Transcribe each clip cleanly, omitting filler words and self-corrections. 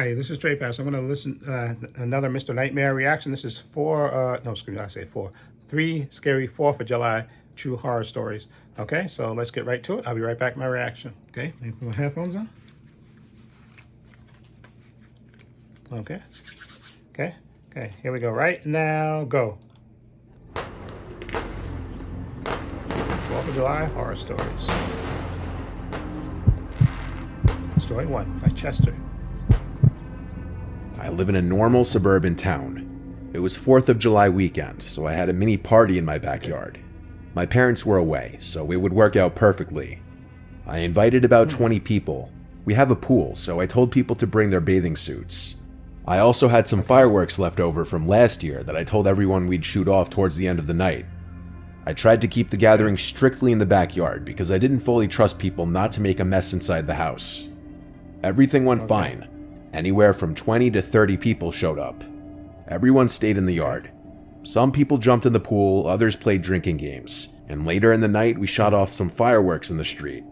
Hi, this is Trey Pass. I'm going to listen another Mr. Nightmare reaction. This is three scary 4th of July true horror stories. Okay, so let's get right to it. I'll be right back with my reaction. Okay, let me put my headphones on. Okay, here we go. Right now, go. 4th of July horror stories. Story 1 by Chester. I live in a normal suburban town. It was 4th of July weekend, so I had a mini party in my backyard. My parents were away, so it would work out perfectly. I invited about 20 people. We have a pool, so I told people to bring their bathing suits. I also had some fireworks left over from last year that I told everyone we'd shoot off towards the end of the night. I tried to keep the gathering strictly in the backyard because I didn't fully trust people not to make a mess inside the house. Everything went fine. Anywhere from 20 to 30 people showed up. Everyone stayed in the yard. Some people jumped in the pool, others played drinking games, and later in the night we shot off some fireworks in the street.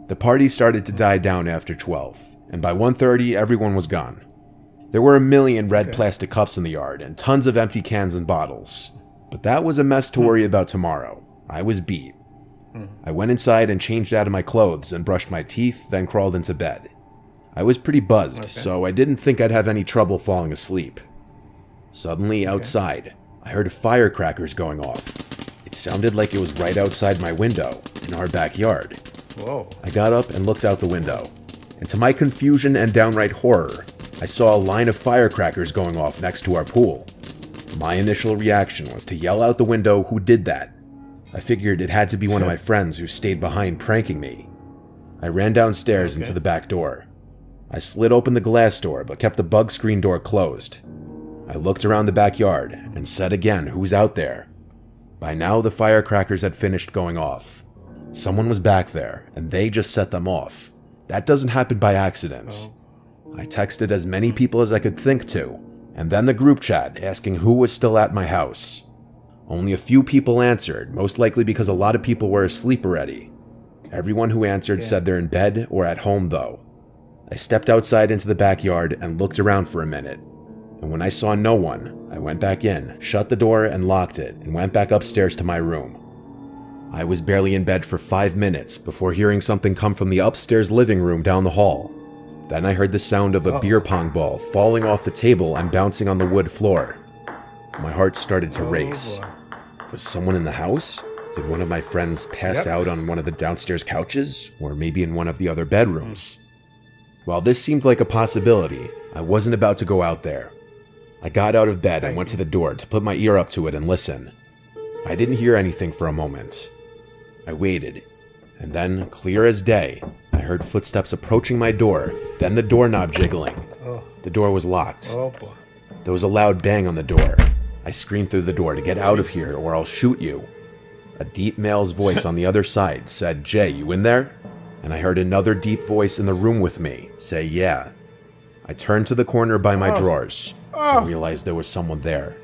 The party started to die down after 12, and by 1:30 everyone was gone. There were a million red plastic cups in the yard and tons of empty cans and bottles. But that was a mess to worry about tomorrow. I was beat. I went inside and changed out of my clothes and brushed my teeth, then crawled into bed. I was pretty buzzed, so I didn't think I'd have any trouble falling asleep. Suddenly, outside, I heard firecrackers going off. It sounded like it was right outside my window, in our backyard. Whoa. I got up and looked out the window, and to my confusion and downright horror, I saw a line of firecrackers going off next to our pool. My initial reaction was to yell out the window who did that. I figured it had to be one of my friends who stayed behind pranking me. I ran downstairs into the back door. I slid open the glass door but kept the bug screen door closed. I looked around the backyard and said again, "Who's out there?" By now the firecrackers had finished going off. Someone was back there and they just set them off. That doesn't happen by accident. I texted as many people as I could think to, and then the group chat asking who was still at my house. Only a few people answered, most likely because a lot of people were asleep already. Everyone who answered said they're in bed or at home though. I stepped outside into the backyard and looked around for a minute, and when I saw no one, I went back in, shut the door and locked it, and went back upstairs to my room. I was barely in bed for 5 minutes before hearing something come from the upstairs living room down the hall. Then I heard the sound of a beer pong ball falling off the table and bouncing on the wood floor. My heart started to race. Was someone in the house? Did one of my friends pass out on one of the downstairs couches? Or maybe in one of the other bedrooms? While this seemed like a possibility, I wasn't about to go out there. I got out of bed and went to the door to put my ear up to it and listen. I didn't hear anything for a moment. I waited, and then, clear as day, I heard footsteps approaching my door, then the doorknob jiggling. The door was locked. Oh boy. There was a loud bang on the door. I screamed through the door to get out of here or I'll shoot you. A deep male's voice on the other side said, "Jay, you in there?" And I heard another deep voice in the room with me say, "Yeah." I turned to the corner by my drawers and realized there was someone there.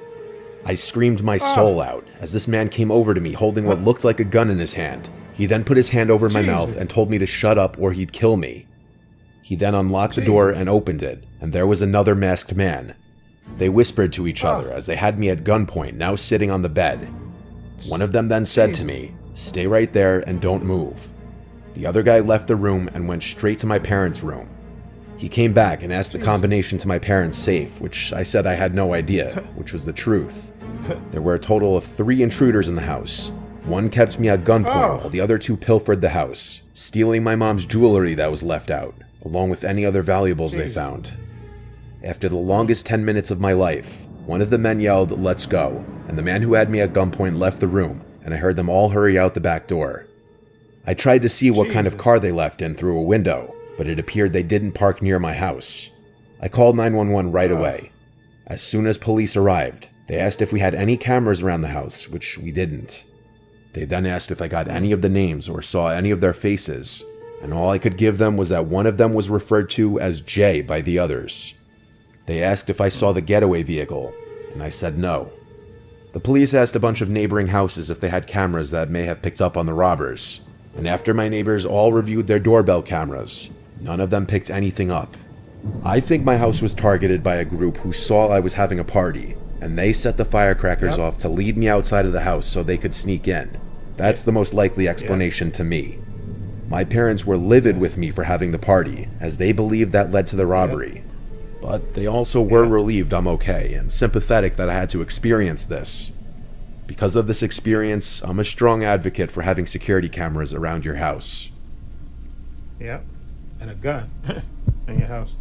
I screamed my soul out as this man came over to me holding what looked like a gun in his hand. He then put his hand over my mouth and told me to shut up or he'd kill me. He then unlocked the door and opened it, and there was another masked man. They whispered to each other as they had me at gunpoint, now sitting on the bed. One of them then said to me, "Stay right there and don't move." The other guy left the room and went straight to my parents' room. He came back and asked the combination to my parents' safe, which I said I had no idea, which was the truth. There were a total of 3 intruders in the house. One kept me at gunpoint while the other 2 pilfered the house, stealing my mom's jewelry that was left out, along with any other valuables they found. After the longest 10 minutes of my life, one of the men yelled, "Let's go," and the man who had me at gunpoint left the room, and I heard them all hurry out the back door. I tried to see what kind of car they left in through a window, but it appeared they didn't park near my house. I called 911 right away. As soon as police arrived, they asked if we had any cameras around the house, which we didn't. They then asked if I got any of the names or saw any of their faces, and all I could give them was that one of them was referred to as Jay by the others. They asked if I saw the getaway vehicle, and I said no. The police asked a bunch of neighboring houses if they had cameras that may have picked up on the robbers, and after my neighbors all reviewed their doorbell cameras, none of them picked anything up. I think my house was targeted by a group who saw I was having a party, and they set the firecrackers off to lead me outside of the house so they could sneak in. That's the most likely explanation to me. My parents were livid with me for having the party, as they believed that led to the robbery. But they also were relieved I'm okay, and sympathetic that I had to experience this. Because of this experience, I'm a strong advocate for having security cameras around your house. Yep. And a gun in your house.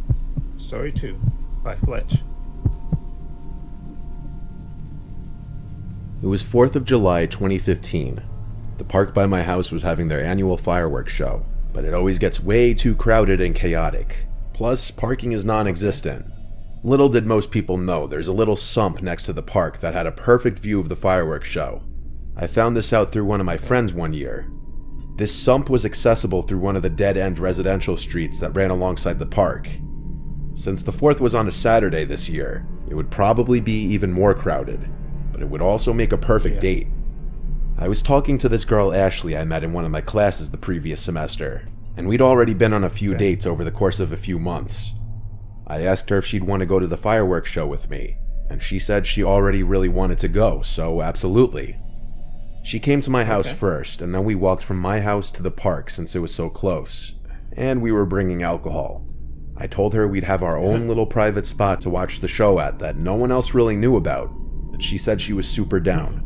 Story 2 by Fletch. It was 4th of July 2015. The park by my house was having their annual fireworks show, but it always gets way too crowded and chaotic. Plus, parking is non-existent. Little did most people know there's a little sump next to the park that had a perfect view of the fireworks show. I found this out through one of my friends one year. This sump was accessible through one of the dead-end residential streets that ran alongside the park. Since the 4th was on a Saturday this year, it would probably be even more crowded, but it would also make a perfect date. I was talking to this girl Ashley I met in one of my classes the previous semester, and we'd already been on a few dates over the course of a few months. I asked her if she'd want to go to the fireworks show with me, and she said she already really wanted to go, so absolutely. She came to my house first, and then we walked from my house to the park since it was so close, and we were bringing alcohol. I told her we'd have our own little private spot to watch the show at that no one else really knew about, and she said she was super down.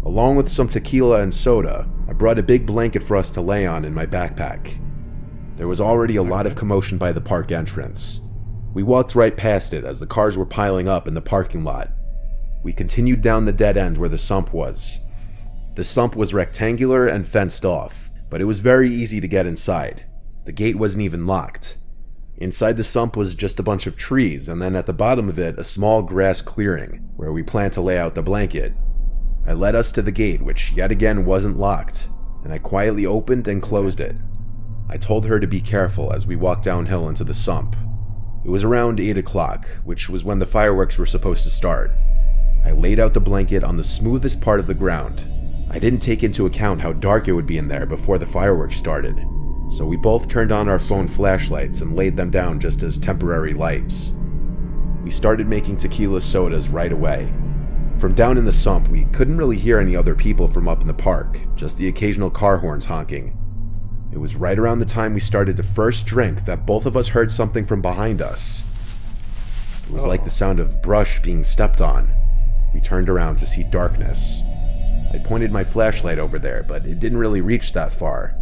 Along with some tequila and soda, I brought a big blanket for us to lay on in my backpack. There was already a lot of commotion by the park entrance. We walked right past it as the cars were piling up in the parking lot. We continued down the dead end where the sump was. The sump was rectangular and fenced off, but it was very easy to get inside. The gate wasn't even locked. Inside the sump was just a bunch of trees, and then at the bottom of it, a small grass clearing, where we planned to lay out the blanket. I led us to the gate, which yet again wasn't locked, and I quietly opened and closed it. I told her to be careful as we walked downhill into the sump. It was around 8 o'clock, which was when the fireworks were supposed to start. I laid out the blanket on the smoothest part of the ground. I didn't take into account how dark it would be in there before the fireworks started, so we both turned on our phone flashlights and laid them down just as temporary lights. We started making tequila sodas right away. From down in the sump, we couldn't really hear any other people from up in the park, just the occasional car horns honking. It was right around the time we started the first drink that both of us heard something from behind us. It was like the sound of brush being stepped on. We turned around to see darkness. I pointed my flashlight over there, but it didn't really reach that far.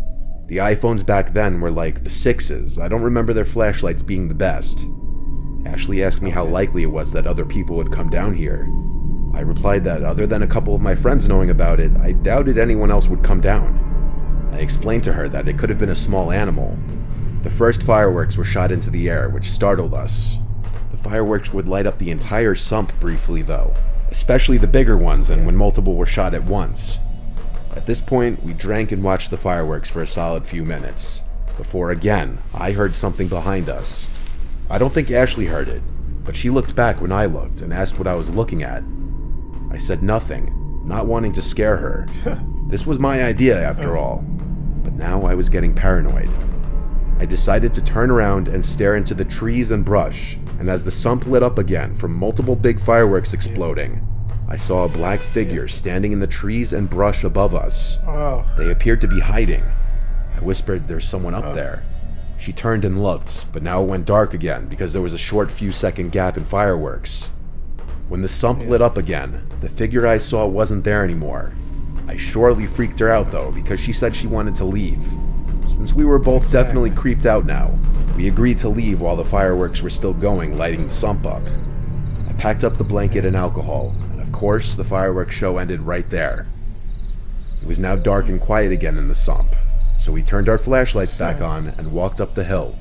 The iPhones back then were like the 6s. I don't remember their flashlights being the best. Ashley asked me how likely it was that other people would come down here. I replied that other than a couple of my friends knowing about it, I doubted anyone else would come down. I explained to her that it could have been a small animal. The first fireworks were shot into the air, which startled us. The fireworks would light up the entire sump briefly though, especially the bigger ones and when multiple were shot at once. At this point, we drank and watched the fireworks for a solid few minutes, before again, I heard something behind us. I don't think Ashley heard it, but she looked back when I looked and asked what I was looking at. I said nothing, not wanting to scare her. This was my idea after all, but now I was getting paranoid. I decided to turn around and stare into the trees and brush, and as the sump lit up again from multiple big fireworks exploding, I saw a black figure standing in the trees and brush above us. They appeared to be hiding. I whispered, "There's someone up there." She turned and looked, but now it went dark again because there was a short few-second gap in fireworks. When the sump lit up again, the figure I saw wasn't there anymore. I surely freaked her out though, because she said she wanted to leave. Since we were both definitely creeped out now, we agreed to leave while the fireworks were still going, lighting the sump up. I packed up the blanket and alcohol, and of course the fireworks show ended right there. It was now dark and quiet again in the sump, so we turned our flashlights back on and walked up the hill.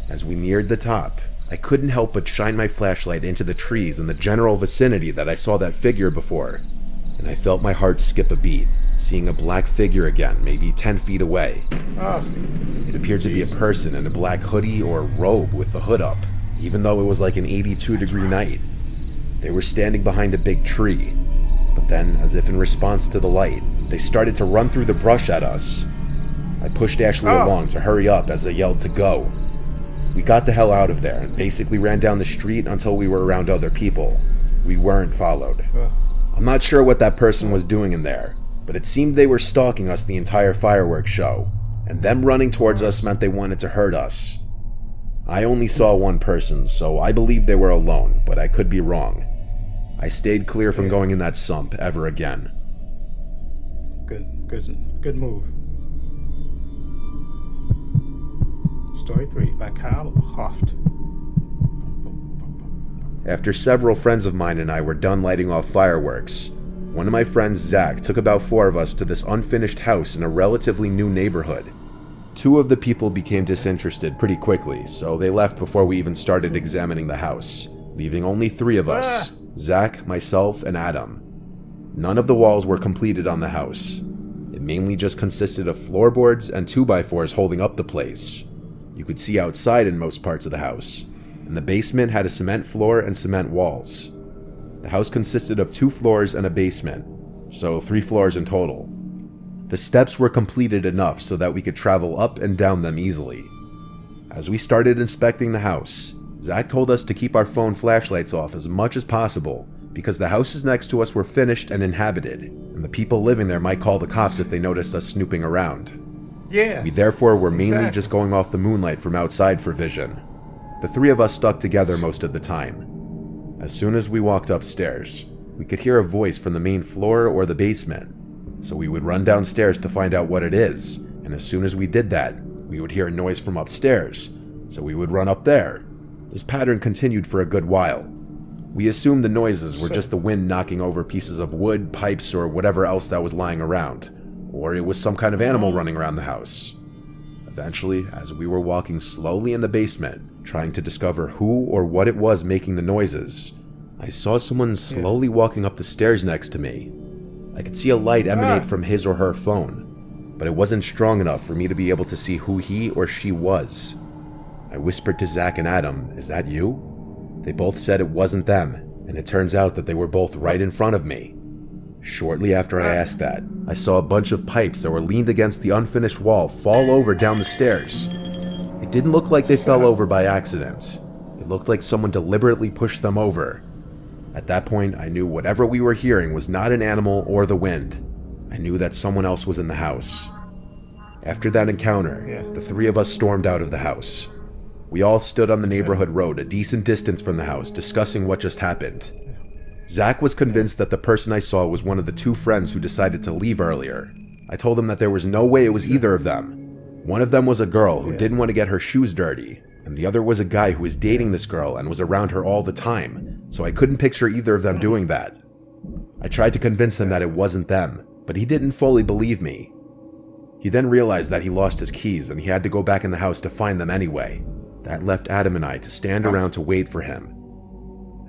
As we neared the top, I couldn't help but shine my flashlight into the trees in the general vicinity that I saw that figure before, and I felt my heart skip a beat, seeing a black figure again, maybe 10 feet away. It appeared to be a person in a black hoodie or robe with the hood up, even though it was like an 82-degree night. They were standing behind a big tree, but then, as if in response to the light, they started to run through the brush at us. I pushed Ashley along to hurry up as they yelled to go. We got the hell out of there and basically ran down the street until we were around other people. We weren't followed. I'm not sure what that person was doing in there, but it seemed they were stalking us the entire fireworks show, and them running towards us meant they wanted to hurt us. I only saw one person, so I believe they were alone, but I could be wrong. I stayed clear from going in that sump ever again. Good move. Story 3 by Kyle Hoft. After several friends of mine and I were done lighting off fireworks, one of my friends, Zach, took about 4 of us to this unfinished house in a relatively new neighborhood. 2 of the people became disinterested pretty quickly, so they left before we even started examining the house, leaving only 3 of us, Zach, myself, and Adam. None of the walls were completed on the house. It mainly just consisted of floorboards and 2x4s holding up the place. You could see outside in most parts of the house, and the basement had a cement floor and cement walls. The house consisted of 2 floors and a basement, so 3 floors in total. The steps were completed enough so that we could travel up and down them easily. As we started inspecting the house, Zach told us to keep our phone flashlights off as much as possible because the houses next to us were finished and inhabited, and the people living there might call the cops if they noticed us snooping around. Yeah. We therefore were mainly Exactly. just going off the moonlight from outside for vision. The 3 of us stuck together most of the time. As soon as we walked upstairs, we could hear a voice from the main floor or the basement. So we would run downstairs to find out what it is, and as soon as we did that, we would hear a noise from upstairs, so we would run up there. This pattern continued for a good while. We assumed the noises were just the wind knocking over pieces of wood, pipes, or whatever else that was lying around, or it was some kind of animal running around the house. Eventually, as we were walking slowly in the basement, trying to discover who or what it was making the noises, I saw someone slowly walking up the stairs next to me. I could see a light emanate from his or her phone, but it wasn't strong enough for me to be able to see who he or she was. I whispered to Zach and Adam, "Is that you?" They both said it wasn't them, and it turns out that they were both right in front of me. Shortly after I asked that, I saw a bunch of pipes that were leaned against the unfinished wall fall over down the stairs. It didn't look like they fell over by accident. It looked like someone deliberately pushed them over. At that point, I knew whatever we were hearing was not an animal or the wind. I knew that someone else was in the house. After that encounter, the 3 of us stormed out of the house. We all stood on the neighborhood road a decent distance from the house, discussing what just happened. Zach was convinced that the person I saw was one of the 2 friends who decided to leave earlier. I told him that there was no way it was either of them. One of them was a girl who didn't want to get her shoes dirty, and the other was a guy who was dating this girl and was around her all the time, so I couldn't picture either of them doing that. I tried to convince him that it wasn't them, but he didn't fully believe me. He then realized that he lost his keys and he had to go back in the house to find them anyway. That left Adam and I to stand around to wait for him.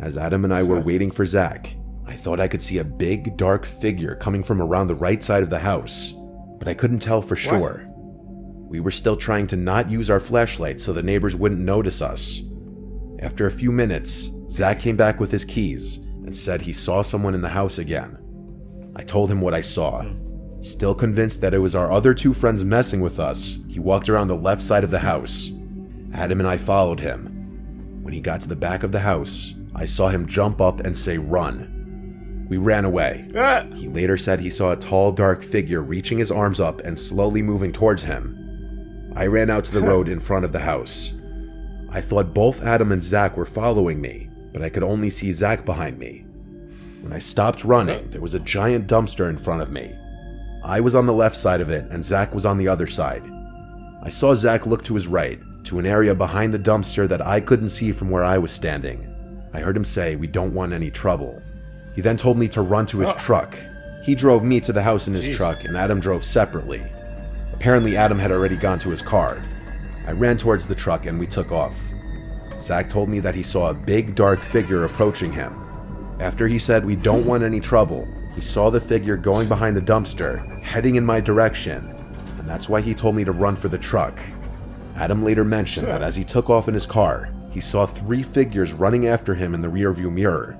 As Adam and I were waiting for Zach, I thought I could see a big, dark figure coming from around the right side of the house, but I couldn't tell for sure. We were still trying to not use our flashlights so the neighbors wouldn't notice us. After a few minutes, Zach came back with his keys and said he saw someone in the house again. I told him what I saw. Still convinced that it was our other 2 friends messing with us, he walked around the left side of the house. Adam and I followed him. When he got to the back of the house, I saw him jump up and say, "Run." We ran away. He later said he saw a tall, dark figure reaching his arms up and slowly moving towards him. I ran out to the road in front of the house. I thought both Adam and Zach were following me, but I could only see Zach behind me. When I stopped running, there was a giant dumpster in front of me. I was on the left side of it, and Zach was on the other side. I saw Zach look to his right, to an area behind the dumpster that I couldn't see from where I was standing. I heard him say, "We don't want any trouble." He then told me to run to his truck. He drove me to the house in his truck, and Adam drove separately. Apparently, Adam had already gone to his car. I ran towards the truck and we took off. Zach told me that he saw a big, dark figure approaching him. After he said, "We don't want any trouble," he saw the figure going behind the dumpster, heading in my direction, and that's why he told me to run for the truck. Adam later mentioned that as he took off in his car, he saw 3 figures running after him in the rearview mirror.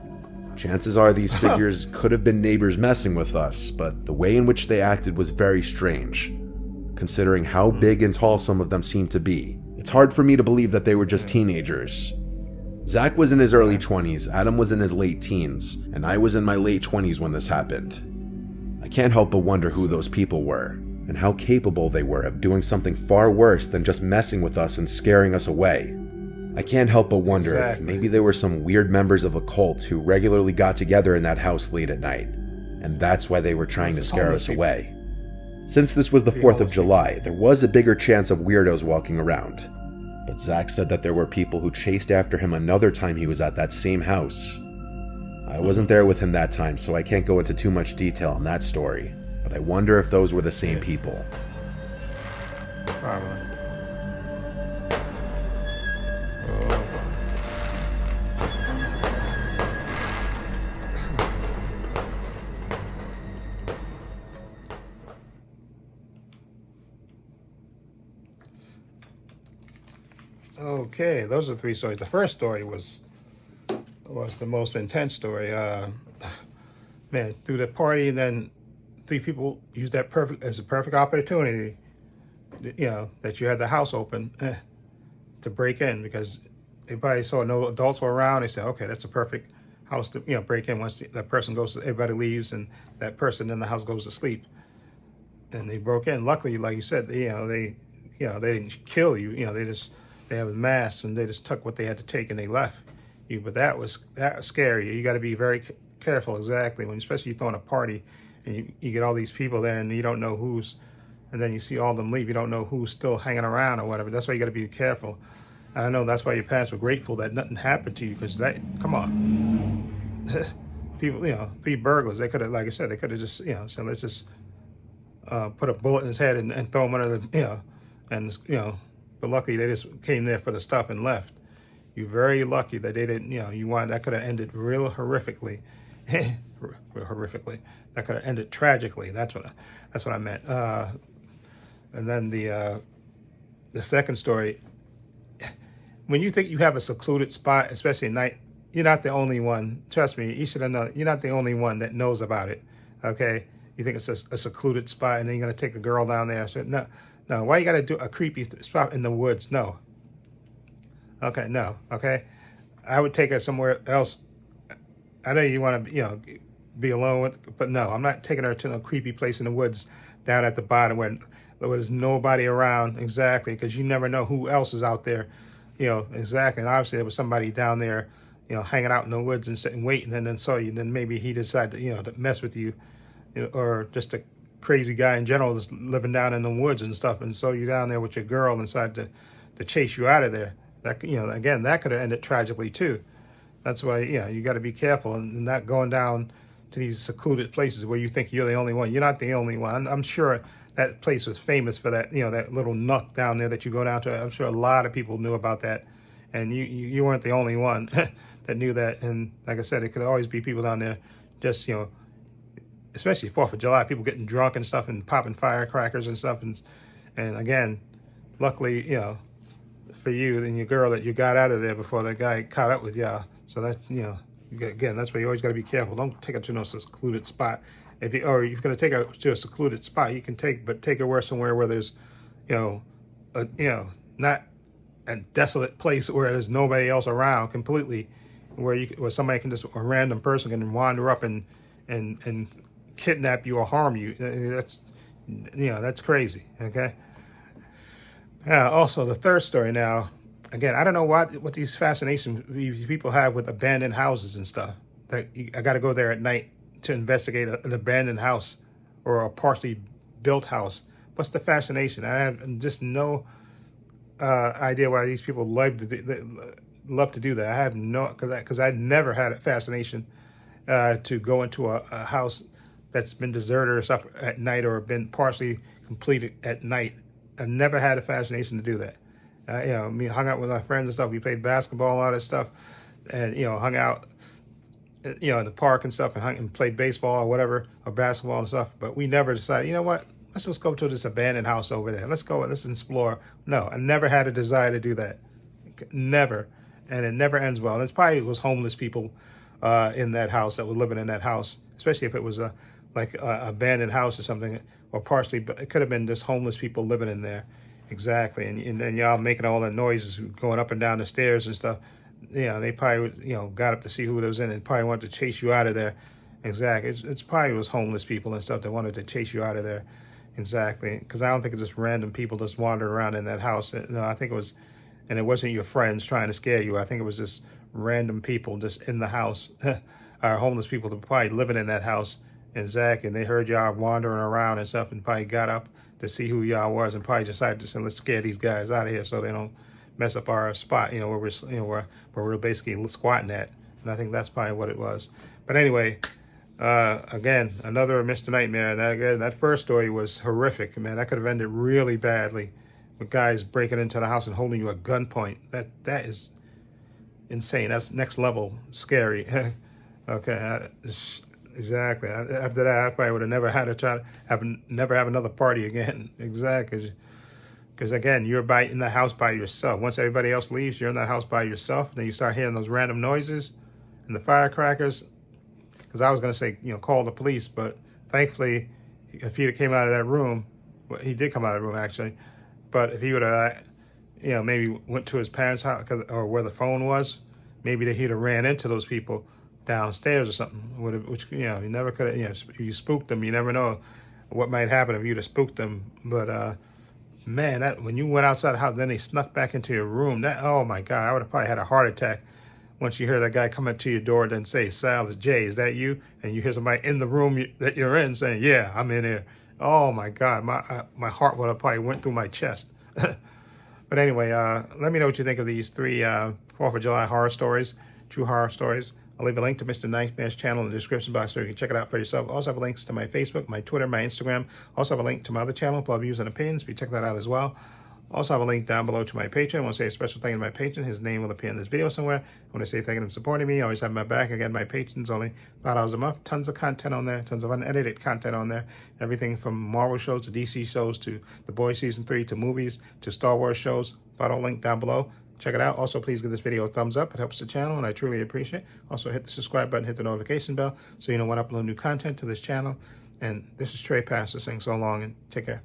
Chances are these figures could have been neighbors messing with us, but the way in which they acted was very strange. Considering how big and tall some of them seemed to be, It's hard for me to believe that they were just teenagers. Zach was in his early 20s, Adam was in his late teens, and I was in my late 20s when this happened. I can't help but wonder who those people were, and how capable they were of doing something far worse than just messing with us and scaring us away. I can't help but wonder if maybe there were some weird members of a cult who regularly got together in that house late at night, and that's why they were trying to scare us away. Since this was the 4th of July, there was a bigger chance of weirdos walking around. But Zach said that there were people who chased after him another time he was at that same house. I wasn't there with him that time, so I can't go into too much detail on that story, but I wonder if those were the same people. Probably. Okay, those are 3 stories. The first story was the most intense story. Man, through the party, and then 3 people used that as a perfect opportunity, that you had the house open to break in, because they probably saw no adults were around. They said, okay, that's a perfect house to break in. Once that person goes, everybody leaves, and that person in the house goes to sleep. And they broke in. Luckily, like you said, they didn't kill you. They have masks, and they just took what they had to take and they left you. But that was scary. You got to be very careful, exactly, especially you're throwing a party and you get all these people there and you don't know and then you see all of them leave. You don't know who's still hanging around or whatever. That's why you got to be careful. And I know that's why your parents were grateful that nothing happened to you, because come on. People, 3 burglars, they could have, like I said, they could have just, said, let's just put a bullet in his head and throw him under the, but luckily they just came there for the stuff and left. You're very lucky that they didn't, that could have ended real horrifically. Horrifically. That could have ended tragically. That's what I meant. And then the second story, when you think you have a secluded spot, especially at night, you're not the only one. Trust me, you should have known. You're not the only one that knows about it. Okay? You think it's a secluded spot, and then you're gonna take a girl down there. So no. Why you gotta do a creepy spot in the woods? No. Okay, no. Okay, I would take her somewhere else. I know you want to, be alone with, but no, I'm not taking her to a creepy place in the woods down at the bottom where there's nobody around. Exactly, because you never know who else is out there. Exactly. And obviously there was somebody down there, hanging out in the woods and sitting waiting, and then saw you. And then maybe he decided to mess with you, or just a crazy guy in general, just living down in the woods and stuff, and saw you down there with your girl and decided to chase you out of there. That, again, that could have ended tragically too. That's why, you got to be careful and not going down to these secluded places where you think you're the only one. You're not the only one. I'm sure that place was famous for that, that little nook down there that you go down to. I'm sure a lot of people knew about that, and you weren't the only one that knew that. And like I said, it could always be people down there just, especially 4th of July, people getting drunk and stuff and popping firecrackers and stuff. And again, luckily, for you and your girl, that you got out of there before that guy caught up with y'all. So that's, again, that's why you always got to be careful. Don't take her to no secluded spot. If you're going to take her to a secluded spot, you can take her somewhere where there's, not a desolate place where there's nobody else around completely, where somebody can just, a random person can wander up and kidnap you or harm you. That's crazy. Okay. Also, the third story now, again, I don't know what these fascinations these people have with abandoned houses and stuff. That I got to go there at night to investigate an abandoned house or a partially built house. What's the fascination? I have just no idea why these people love to do that. I have no, because I never had a fascination to go into a house that's been deserted or stuff at night, or been partially completed at night. I never had a fascination to do that. Hung out with my friends and stuff. We played basketball, all that stuff, and hung out, in the park and stuff, and played baseball or whatever, or basketball and stuff. But we never decided, you know what? Let's just go to this abandoned house over there. Let's go. Let's explore. No, I never had a desire to do that. Never, and it never ends well. And it's probably was homeless people in that house that were living in that house, especially if it was like a abandoned house or something, or partially, but it could have been just homeless people living in there. Exactly, and then y'all making all the noises going up and down the stairs and stuff. They probably got up to see who was in and probably wanted to chase you out of there. Exactly, it's probably was homeless people and stuff that wanted to chase you out of there. Exactly, because I don't think it's just random people just wandering around in that house. No, I think it was, and it wasn't your friends trying to scare you. I think it was just random people just in the house, or homeless people that were probably living in that house. Exactly, and they heard y'all wandering around and stuff, and probably got up to see who y'all was, and probably decided to say, let's scare these guys out of here so they don't mess up our spot. Where we're where we're basically squatting at. And I think that's probably what it was. But anyway. Again, another Mr. Nightmare. That first story was horrific, man. That could have ended really badly with guys breaking into the house and holding you at gunpoint. That is insane. That's next level scary. Okay, exactly. After that, I probably would have never had to never have another party again. Exactly. Because again, you're in the house by yourself. Once everybody else leaves, you're in the house by yourself. Then you start hearing those random noises and the firecrackers. Because I was going to say, call the police, but thankfully, if he came out of that room, well, he did come out of the room actually, but if he would have, maybe went to his parents' house or where the phone was, maybe he'd have ran into those people downstairs or something. Which you never could have. You spooked them. You never know what might happen if you'd have spooked them. But man, that when you went outside the house, then they snuck back into your room. Oh my God, I would have probably had a heart attack. Once you hear that guy come up to your door and say, Sal, it's Jay, is that you? And you hear somebody in the room that you're in saying, yeah, I'm in here. Oh my God, my heart would have probably went through my chest. But anyway, let me know what you think of these 3 4th of July horror stories, true horror stories. I'll leave a link to Mr. Nightmare's channel in the description box so you can check it out for yourself. Also have links to my Facebook, my Twitter, my Instagram. Also have a link to my other channel, Blood Views and Opinions. You check that out as well. Also have a link down below to my Patreon. I want to say a special thank you to my patron. His name will appear in this video somewhere. I want to say thank you for supporting me. Always have my back. Again, my patrons only $5 a month. Tons of content on there. Tons of unedited content on there. Everything from Marvel shows to DC shows to The Boys Season 3 to movies to Star Wars shows. Final link down below. Check it out. Also, please give this video a thumbs up. It helps the channel, and I truly appreciate it. Also, hit the subscribe button, hit the notification bell so you know when I upload new content to this channel. And this is Trey Pastor saying so long, and take care.